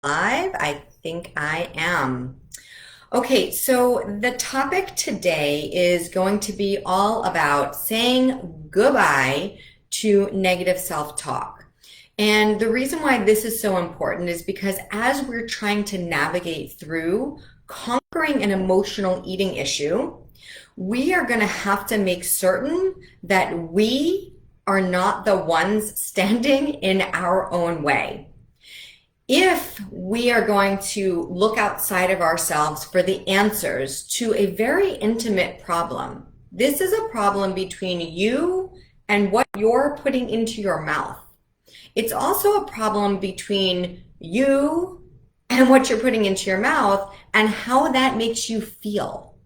Live? I think I am. Okay, so the topic today is going to be all about saying goodbye to negative self-talk. And the reason why this is so important is because as we're trying to navigate through conquering an emotional eating issue, we are going to have to make certain that we are not the ones standing in our own way. If we are going to look outside of ourselves for the answers to a very intimate problem, this is a problem between you and what you're putting into your mouth. It's also a problem between you and what you're putting into your mouth and how that makes you feel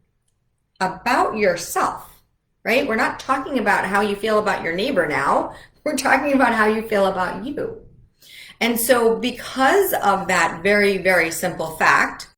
about yourself, right? We're not talking about how you feel about your neighbor now. We're talking about how you feel about you. And so because of that very, very simple fact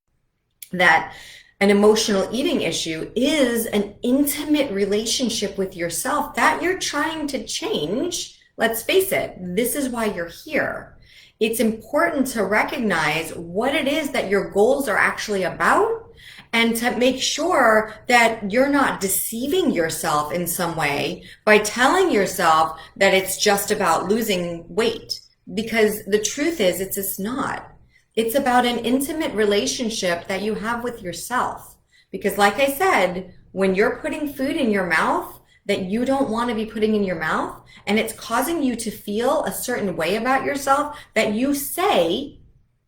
that an emotional eating issue is an intimate relationship with yourself that you're trying to change, let's face it, this is why you're here. It's important to recognize what it is that your goals are actually about and to make sure that you're not deceiving yourself in some way by telling yourself that it's just about losing weight. Because the truth is, it's just not. It's about an intimate relationship that you have with yourself. Because like I said, when you're putting food in your mouth that you don't want to be putting in your mouth, and it's causing you to feel a certain way about yourself that you say,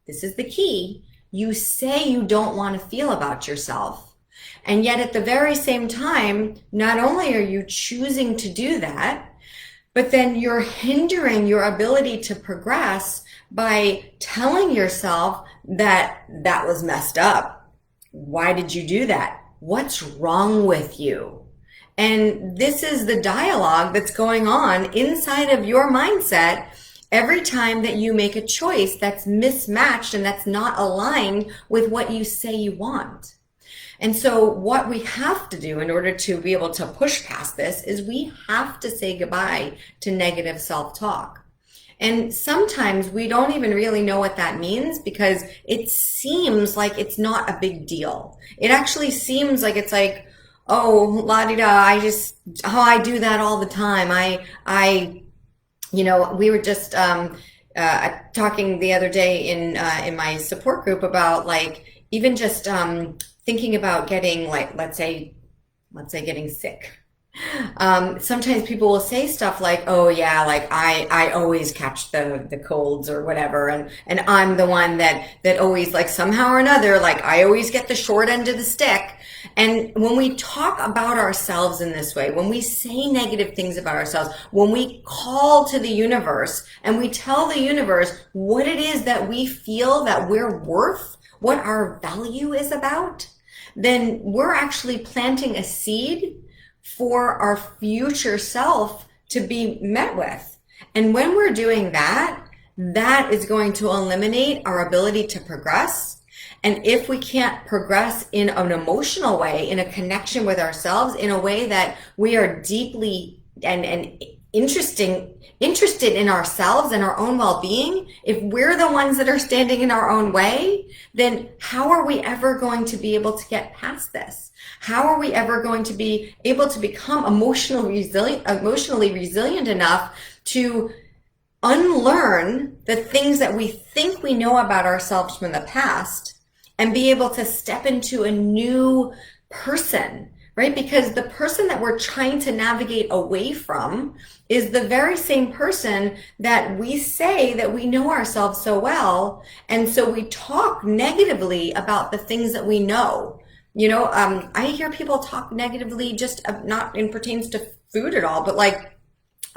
this is the key, you say you don't want to feel about yourself. And yet at the very same time, not only are you choosing to do that, but then you're hindering your ability to progress by telling yourself that that was messed up. Why did you do that? What's wrong with you? And this is the dialogue that's going on inside of your mindset every time that you make a choice that's mismatched and that's not aligned with what you say you want. And so what we have to do in order to be able to push past this is we have to say goodbye to negative self-talk. And sometimes we don't even really know what that means because it seems like it's not a big deal. It actually seems like it's like, oh, la-di-da, I do that all the time. We were just talking the other day in my support group about like even just thinking about getting like, let's say getting sick. Sometimes people will say stuff like, oh yeah, like I always catch the colds or whatever. And I'm the one that always like somehow or another, like I always get the short end of the stick. And when we talk about ourselves in this way, when we say negative things about ourselves, when we call to the universe and we tell the universe what it is that we feel that we're worth, what our value is about, then we're actually planting a seed for our future self to be met with. And when we're doing that, that is going to eliminate our ability to progress. And if we can't progress in an emotional way, in a connection with ourselves, in a way that we are deeply and interested in ourselves and our own well-being, if we're the ones that are standing in our own way, then how are we ever going to be able to get past this? How are we ever going to be able to become emotionally resilient enough to unlearn the things that we think we know about ourselves from the past and be able to step into a new person, right? Because the person that we're trying to navigate away from is the very same person that we say that we know ourselves so well. And so we talk negatively about the things that we know. I hear people talk negatively just not in pertains to food at all, but like,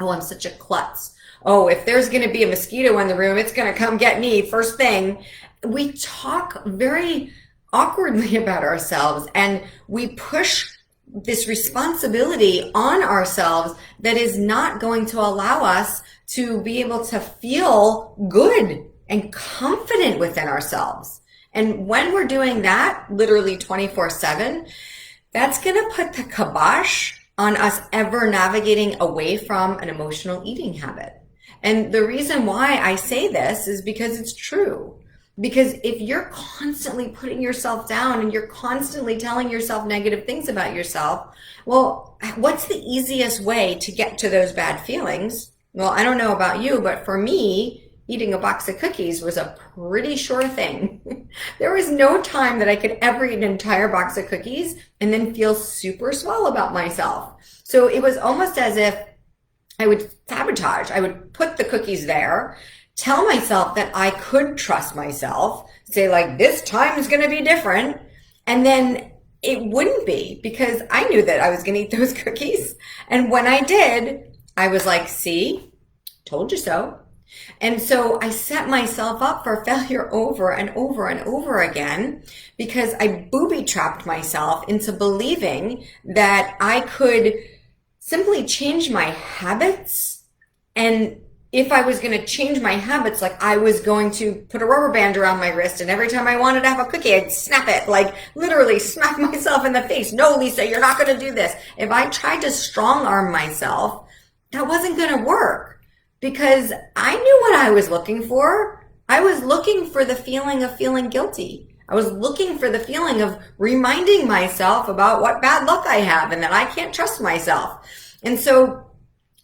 oh, I'm such a klutz. Oh, if there's going to be a mosquito in the room, it's going to come get me first thing. We talk very awkwardly about ourselves and we push this responsibility on ourselves that is not going to allow us to be able to feel good and confident within ourselves. And when we're doing that, literally 24/7, that's going to put the kibosh on us ever navigating away from an emotional eating habit. And the reason why I say this is because it's true. Because if you're constantly putting yourself down and you're constantly telling yourself negative things about yourself, well, what's the easiest way to get to those bad feelings? Well, I don't know about you, but for me, eating a box of cookies was a pretty sure thing. There was no time that I could ever eat an entire box of cookies and then feel super swell about myself. So it was almost as if I would sabotage. I would put the cookies there, tell myself that I could trust myself, say like, this time is going to be different. And then it wouldn't be, because I knew that I was going to eat those cookies. And when I did, I was like, see, told you so. And so I set myself up for failure over and over and over again, because I booby trapped myself into believing that I could simply change my habits. And if I was going to change my habits, like I was going to put a rubber band around my wrist, and every time I wanted to have a cookie, I'd snap it, like literally smack myself in the face. No, Lisa, you're not going to do this. If I tried to strong arm myself, that wasn't going to work, because I knew what I was looking for. I was looking for the feeling of feeling guilty. I was looking for the feeling of reminding myself about what bad luck I have and that I can't trust myself. And so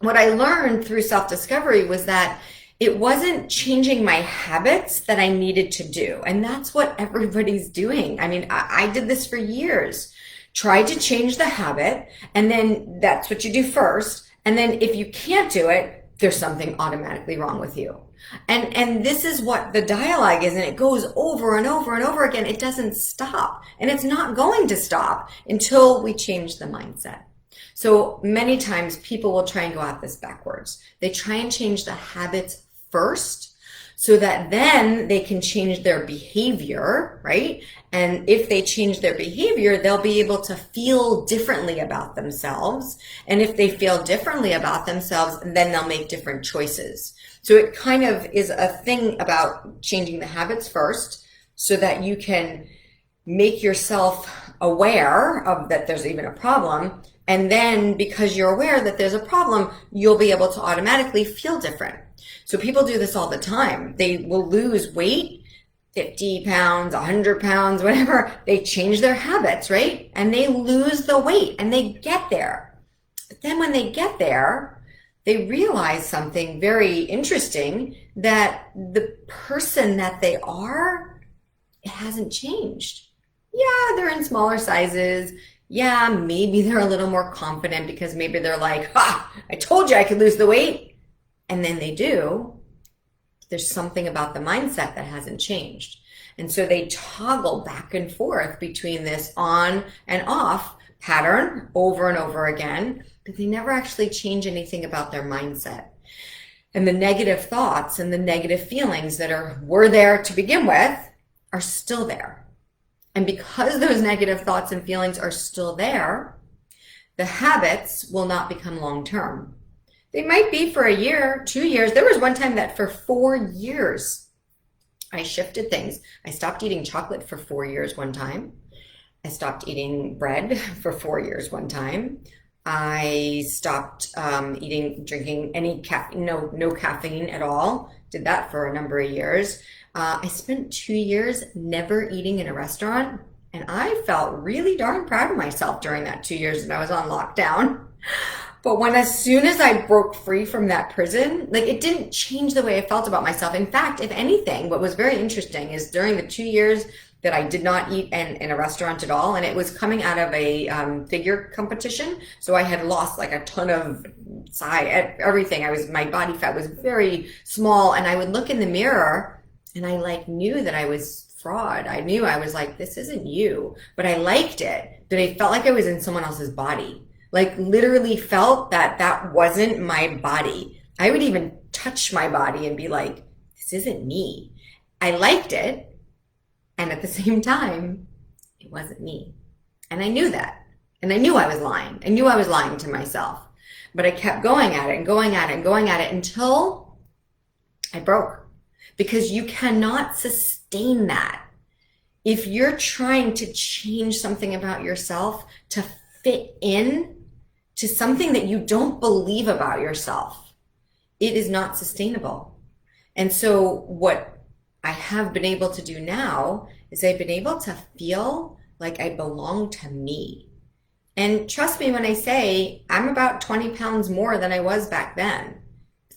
what I learned through self-discovery was that it wasn't changing my habits that I needed to do. And that's what everybody's doing. I mean, I did this for years. Try to change the habit, and then that's what you do first. And then if you can't do it, there's something automatically wrong with you. And this is what the dialogue is, and it goes over and over and over again. It doesn't stop, and it's not going to stop until we change the mindset. So many times people will try and go at this backwards. They try and change the habits first so that then they can change their behavior, right? And if they change their behavior, they'll be able to feel differently about themselves. And if they feel differently about themselves, then they'll make different choices. So it kind of is a thing about changing the habits first so that you can make yourself aware of that there's even a problem. And then because you're aware that there's a problem, you'll be able to automatically feel different. So people do this all the time. They will lose weight, 50 pounds, 100 pounds, whatever. They change their habits, right? And they lose the weight and they get there. But then when they get there, they realize something very interesting, that the person that they are, it hasn't changed. Yeah, they're in smaller sizes. Yeah, maybe they're a little more confident because maybe they're like, ha, I told you I could lose the weight. And then they do. There's something about the mindset that hasn't changed. And so they toggle back and forth between this on and off pattern over and over again, but they never actually change anything about their mindset. And the negative thoughts and the negative feelings that were there to begin with are still there. And because those negative thoughts and feelings are still there, the habits will not become long-term. They might be for a year, 2 years. There was one time that for 4 years, I shifted things. I stopped eating chocolate for 4 years one time. I stopped eating bread for 4 years one time. I stopped drinking any caffeine, no caffeine at all. Did that for a number of years. I spent 2 years never eating in a restaurant, and I felt really darn proud of myself during that 2 years that I was on lockdown. But as soon as I broke free from that prison, like, it didn't change the way I felt about myself. In fact, if anything, what was very interesting is during the 2 years that I did not eat in a restaurant at all, and it was coming out of a figure competition. So I had lost like a ton of size, everything. My body fat was very small, and I would look in the mirror and I knew that I was fraud. I knew I was like, this isn't you, but I liked it. But I felt like I was in someone else's body. Like, literally felt that wasn't my body. I would even touch my body and be like, this isn't me. I liked it. And at the same time, it wasn't me. And I knew that. And I knew I was lying. I knew I was lying to myself. But I kept going at it and going at it and going at it until I broke. Because you cannot sustain that. If you're trying to change something about yourself to fit in to something that you don't believe about yourself, it is not sustainable. And so what I have been able to do now is I've been able to feel like I belong to me. And trust me when I say I'm about 20 pounds more than I was back then.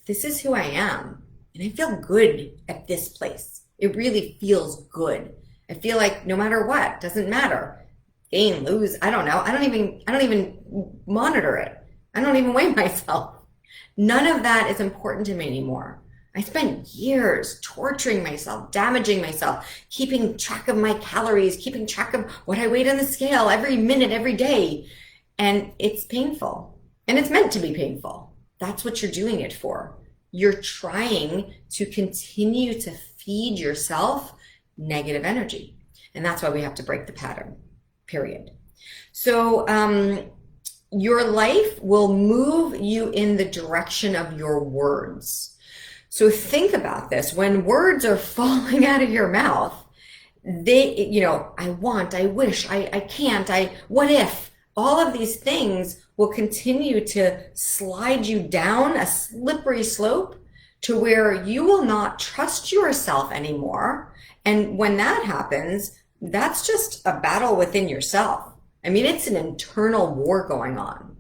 This is who I am. And I feel good at this place. It really feels good. I feel like no matter what, doesn't matter. Gain, lose, I don't know. I don't even monitor it. I don't even weigh myself. None of that is important to me anymore. I spent years torturing myself, damaging myself, keeping track of my calories, keeping track of what I weighed on the scale every minute, every day. And it's painful. And it's meant to be painful. That's what you're doing it for. You're trying to continue to feed yourself negative energy. And that's why we have to break the pattern, period. So your life will move you in the direction of your words. So think about this. When words are falling out of your mouth, I want, I wish, I can't, what if, all of these things will continue to slide you down a slippery slope to where you will not trust yourself anymore. And when that happens, that's just a battle within yourself. I mean, it's an internal war going on.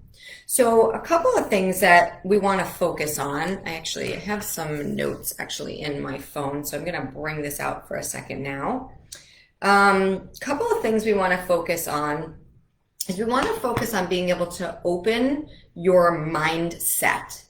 So a couple of things that we want to focus on. I actually have some notes actually in my phone, so I'm going to bring this out for a second now. Couple of things we want to focus on is we want to focus on being able to open your mindset.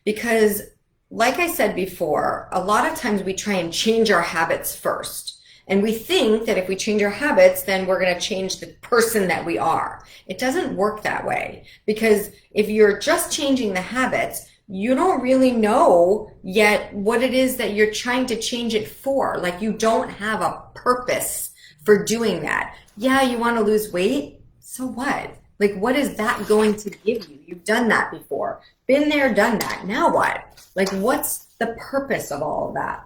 Because like I said before, a lot of times we try and change our habits first. And we think that if we change our habits, then we're going to change the person that we are. It doesn't work that way. Because if you're just changing the habits, you don't really know yet what it is that you're trying to change it for. Like you don't have a purpose for doing that. Yeah, you want to lose weight? So what? Like what is that going to give you? You've done that before. Been there, done that. Now what? Like what's the purpose of all of that?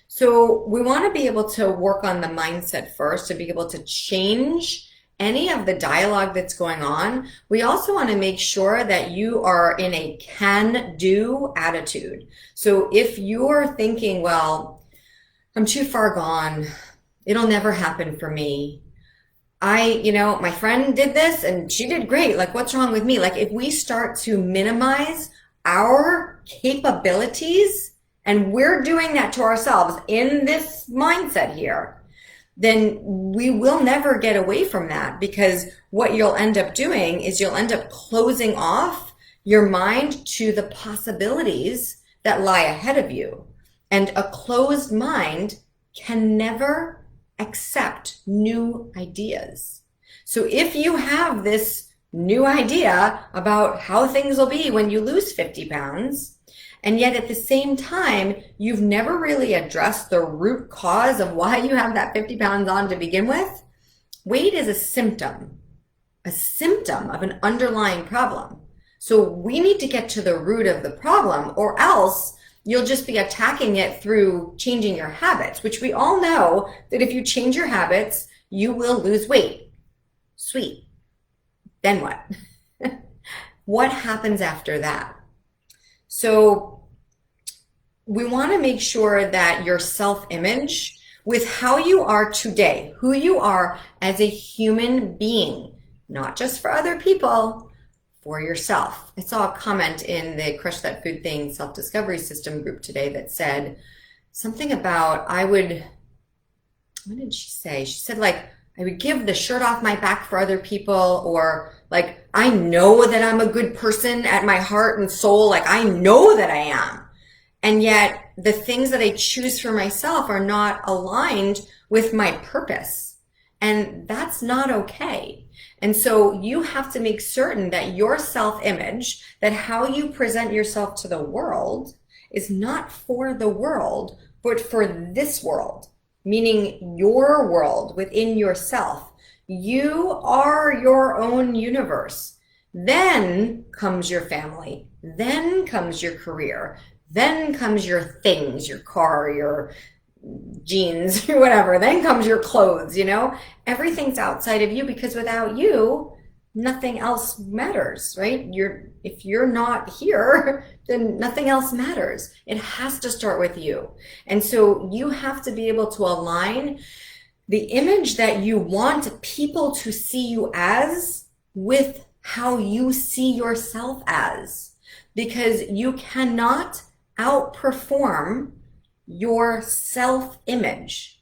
So we want to be able to work on the mindset first to be able to change any of the dialogue that's going on. We also want to make sure that you are in a can-do attitude. So if you're thinking, well, I'm too far gone, it'll never happen for me. My friend did this and she did great. Like, what's wrong with me? Like, if we start to minimize our capabilities, and we're doing that to ourselves in this mindset here, then we will never get away from that, because what you'll end up doing is you'll end up closing off your mind to the possibilities that lie ahead of you. And a closed mind can never accept new ideas. So if you have this new idea about how things will be when you lose 50 pounds, and yet at the same time, you've never really addressed the root cause of why you have that 50 pounds on to begin with. Weight is a symptom of an underlying problem. So we need to get to the root of the problem, or else you'll just be attacking it through changing your habits, which we all know that if you change your habits, you will lose weight. Sweet. Then what? What happens after that? So we want to make sure that your self-image with how you are today, who you are as a human being, not just for other people, for yourself. I saw a comment in the Crush That Food Thing self-discovery system group today that said something about what did she say? She said, like, I would give the shirt off my back for other people, or like, I know that I'm a good person at my heart and soul. Like, I know that I am. And yet the things that I choose for myself are not aligned with my purpose. And that's not okay. And so you have to make certain that your self-image, that how you present yourself to the world, is not for the world, but for this world. Meaning your world within yourself. You are your own universe. Then comes your family. Then comes your career. Then comes your things, your car, your jeans, or whatever. Then comes your clothes, Everything's outside of you, because without you, nothing else matters, right? If you're not here, then nothing else matters. It has to start with you. And so you have to be able to align the image that you want people to see you as with how you see yourself as, because you cannot outperform your self-image.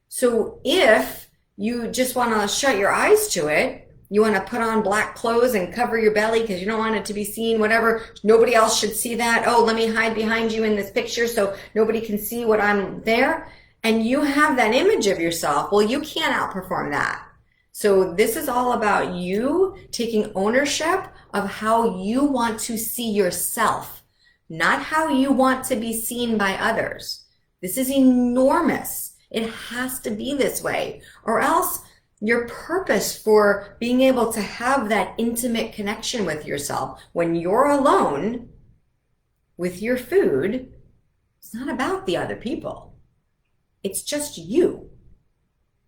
So if you just want to shut your eyes to it, you want to put on black clothes and cover your belly because you don't want it to be seen, whatever. Nobody else should see that. Oh, let me hide behind you in this picture so nobody can see what I'm there. And you have that image of yourself. Well, you can't outperform that. So this is all about you taking ownership of how you want to see yourself, not how you want to be seen by others. This is enormous. It has to be this way, or else your purpose for being able to have that intimate connection with yourself when you're alone with your food, it's not about the other people. It's just you.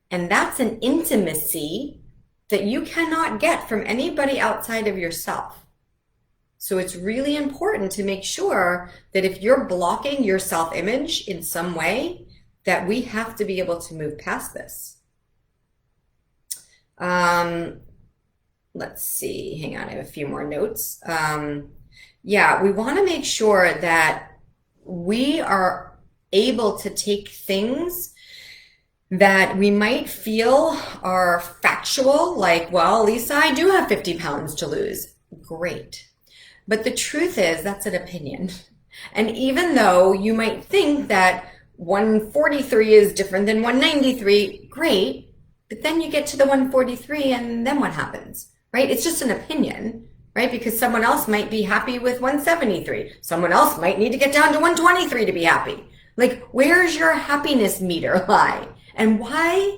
And that's an intimacy that you cannot get from anybody outside of yourself. So it's really important to make sure that if you're blocking your self-image in some way, that we have to be able to move past this. Let's see, hang on, I have a few more notes. Yeah, we want to make sure that we are able to take things that we might feel are factual, like, well, Lisa, I do have 50 pounds to lose. Great. But the truth is that's an opinion. And even though you might think that 143 is different than 193, great. But then you get to the 143 and then what happens, right? It's just an opinion, right? Because someone else might be happy with 173. Someone else might need to get down to 123 to be happy. Like, where's your happiness meter lie? And why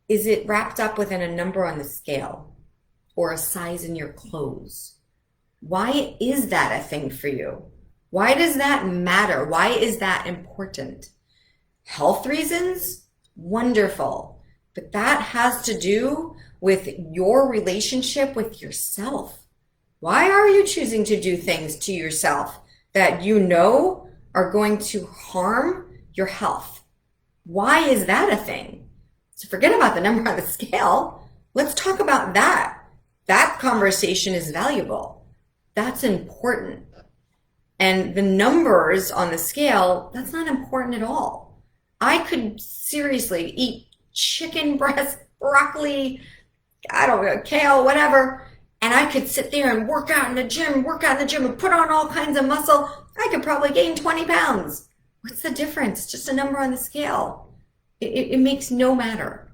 is it wrapped up within a number on the scale or a size in your clothes? Why is that a thing for you? Why does that matter? Why is that important? Health reasons? Wonderful. But that has to do with your relationship with yourself. Why are you choosing to do things to yourself that you know are going to harm your health? Why is that a thing? So forget about the number on the scale. Let's talk about that. That conversation is valuable. That's important. And the numbers on the scale, that's not important at all. I could seriously eat chicken breast, broccoli, I don't know, kale, whatever, and I could sit there and work out in the gym and put on all kinds of muscle. I could probably gain 20 pounds. What's the difference? It's just a number on the scale. It makes no matter.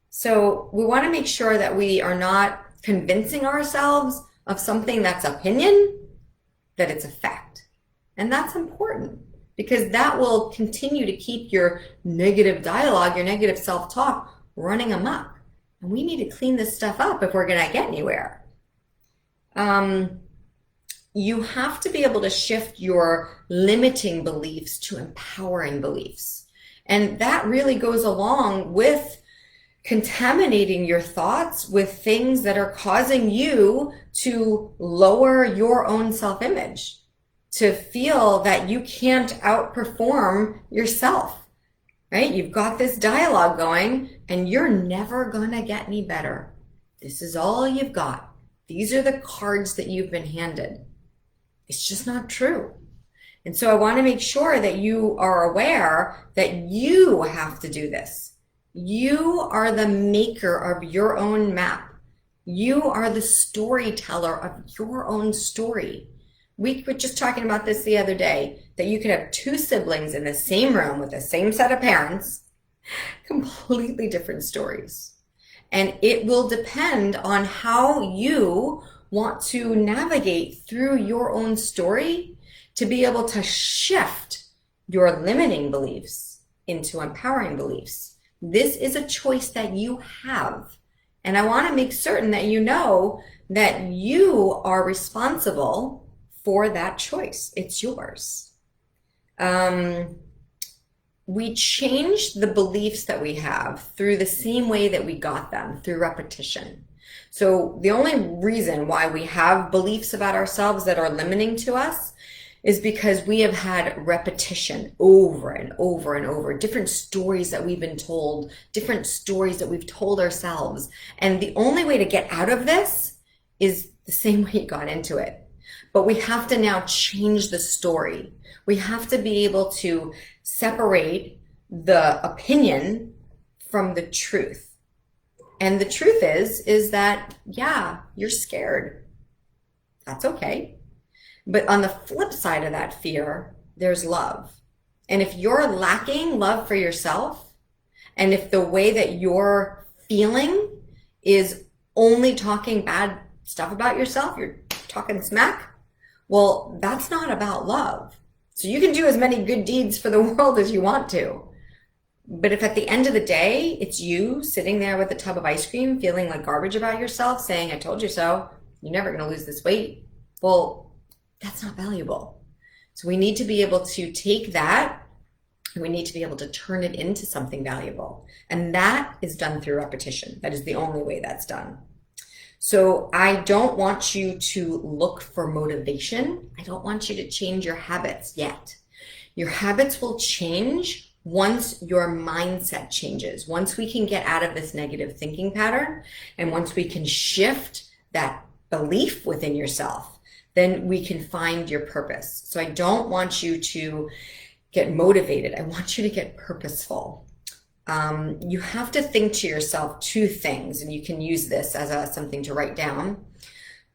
So we want to make sure that we are not convincing ourselves of something that's opinion, that it's a fact. And that's important because that will continue to keep your negative dialogue, your negative self-talk running amok. And we need to clean this stuff up if we're going to get anywhere. You have to be able to shift your limiting beliefs to empowering beliefs. And that really goes along with contaminating your thoughts with things that are causing you to lower your own self-image, to feel that you can't outperform yourself, right? You've got this dialogue going and you're never gonna get any better. This is all you've got. These are the cards that you've been handed. It's just not true. And so I want to make sure that you are aware that you have to do this. You are the maker of your own map. You are the storyteller of your own story. We were just talking about this the other day, that you could have two siblings in the same room with the same set of parents, completely different stories. And it will depend on how you want to navigate through your own story to be able to shift your limiting beliefs into empowering beliefs. This is a choice that you have. And I want to make certain that you know that you are responsible for that choice. It's yours. we change the beliefs that we have through the same way that we got them, through repetition. So the only reason why we have beliefs about ourselves that are limiting to us is because we have had repetition over and over and over, different stories that we've been told, different stories that we've told ourselves. And the only way to get out of this is the same way you got into it. But we have to now change the story. We have to be able to separate the opinion from the truth. And the truth is that, yeah, you're scared. That's okay. But on the flip side of that fear, there's love. And if you're lacking love for yourself, and if the way that you're feeling is only talking bad stuff about yourself, you're talking smack, well, that's not about love. So you can do as many good deeds for the world as you want to. But if at the end of the day, it's you sitting there with a tub of ice cream, feeling like garbage about yourself, saying, I told you so, you're never going to lose this weight. Well, that's not valuable. So we need to be able to take that and we need to be able to turn it into something valuable. And that is done through repetition. That is the only way that's done. So I don't want you to look for motivation. I don't want you to change your habits yet. Your habits will change once your mindset changes. Once we can get out of this negative thinking pattern and once we can shift that belief within yourself, then we can find your purpose. So I don't want you to get motivated. I want you to get purposeful. You have to think to yourself two things, and you can use this as something to write down.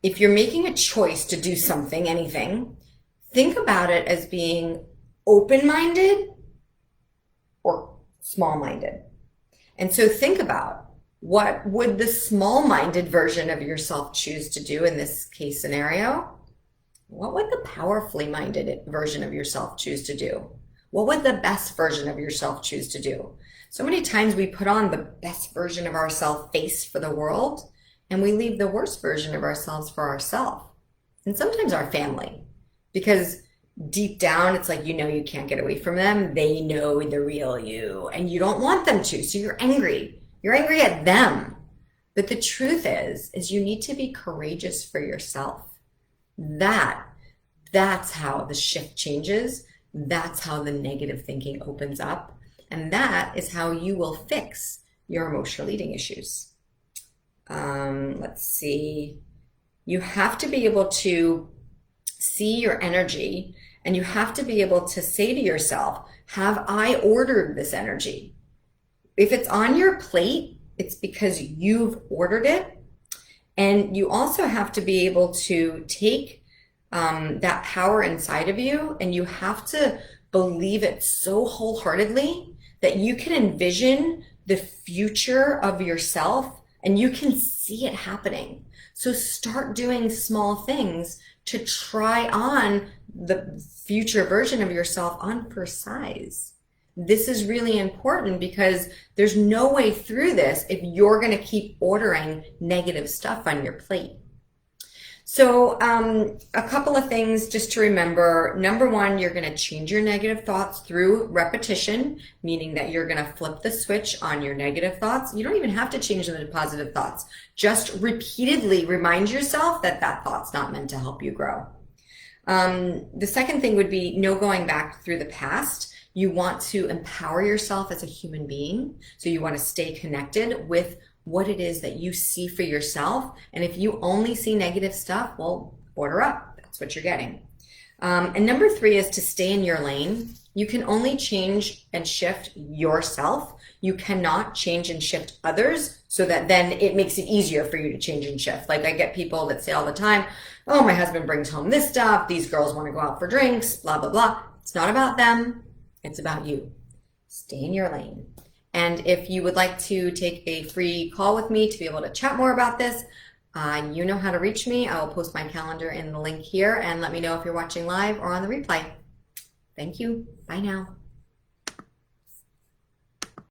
If you're making a choice to do something, anything, think about it as being open-minded or small-minded. And so think about, what would the small-minded version of yourself choose to do in this case scenario? What would the powerfully minded version of yourself choose to do? What would the best version of yourself choose to do? So many times we put on the best version of ourselves face for the world, and we leave the worst version of ourselves for ourselves. And sometimes our family, because deep down, it's like, you can't get away from them. They know the real you, and you don't want them to. So you're angry. You're angry at them. But the truth is you need to be courageous for yourself. That's how the shift changes. That's how the negative thinking opens up. And that is how you will fix your emotional eating issues. Let's see. You have to be able to see your energy, and you have to be able to say to yourself, have I ordered this energy? If it's on your plate, it's because you've ordered it. And you also have to be able to take that power inside of you, and you have to believe it so wholeheartedly that you can envision the future of yourself and you can see it happening. So start doing small things to try on the future version of yourself on for size. This is really important because there's no way through this if you're going to keep ordering negative stuff on your plate. So a couple of things just to remember. Number one, you're going to change your negative thoughts through repetition, meaning that you're going to flip the switch on your negative thoughts. You don't even have to change them to positive thoughts. Just repeatedly remind yourself that that thought's not meant to help you grow. The second thing would be no going back through the past. You want to empower yourself as a human being. So you want to stay connected with what it is that you see for yourself. And if you only see negative stuff, well, order up. That's what you're getting. And number three is to stay in your lane. You can only change and shift yourself. You cannot change and shift others so that then it makes it easier for you to change and shift. Like I get people that say all the time, oh, my husband brings home this stuff. These girls want to go out for drinks, blah, blah, blah. It's not about them. It's about you. Stay in your lane. And if you would like to take a free call with me to be able to chat more about this, you know how to reach me. I will post my calendar in the link here and let me know if you're watching live or on the replay. Thank you. Bye now.